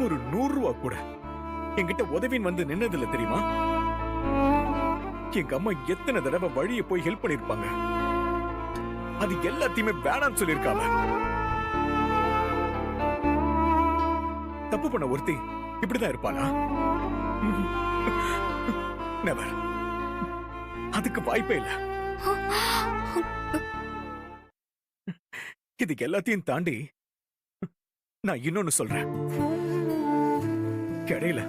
ஒரு 100 ரூபா கூட என்கிட்ட உதவின்னு வந்து நின்னதில்ல தெரியுமா? எங்க அம்மா எத்தனை தடவை வழியை போய் ஹெல்ப் பண்ணிருப்பாங்க. அது எல்லாத்தையுமே வேணாம்னு சொல்லிருக்காங்க. தப்பு பண்ண ஒருத்தி இப்படிதான் இருப்பாளா? நெவர். அதுக்கு வாய்ப்பே இல்ல. இதுக்கு எல்லாத்தையும் தாண்டி நான் இன்னொன்னு சொல்றேன். இடையில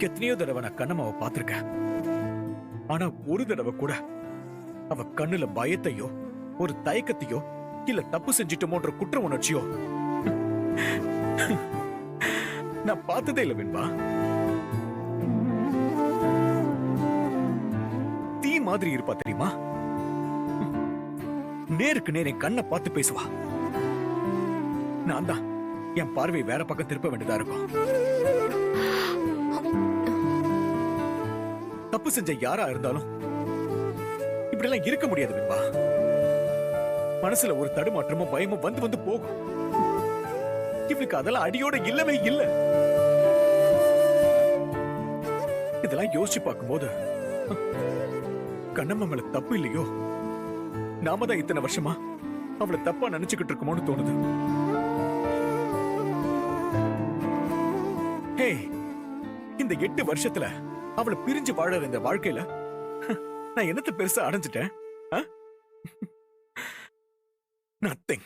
எத்தனையோ தடவை நான் கண்ணம்மாவை பார்த்திருக்கேன். ஆனா ஒரு தடவை கூட அவ கண்ணுல பயத்தையோ ஒரு தயக்கத்தையோ இல்ல தப்பு செஞ்சிட்டோமோன்ற குற்ற உணர்ச்சியோ நான் பார்த்ததே இல்ல வெண்பா. தீ மாதிரி இருப்பா தெரியுமா? நேருக்கு நேர் என் கண்ணை பார்த்து பேசுவா. நான் தான் என் பார்வை வேற பக்கம் திருப்ப வேண்டியதா இருக்கும். தப்பு செஞ்ச யாரா இருந்தாலும் இப்படி எல்லாம் இருக்க முடியாது வெண்பா. மனசுல ஒரு தடுமாற்றமும் பயமும் வந்து வந்து போகும். இவளுக்கு அதெல்லாம் அடியோட இல்லவே இல்ல. இதெல்லாம் யோசிச்சு பார்க்கும்போது கண்ணம்மா மேல தப்பு இல்லையோ, நாம தான் இத்தனை வருஷமா அவளை தப்பா நினைச்சுக்கிட்டு இருக்கோமோன்னு தோணுது. ஹே, இந்த 8 வருஷத்துல அவளை பிரிஞ்சு வாழற இந்த வாழ்க்கையில நான் என்னத்த பெருசா அடைஞ்சிட்டேன்? நத்திங்.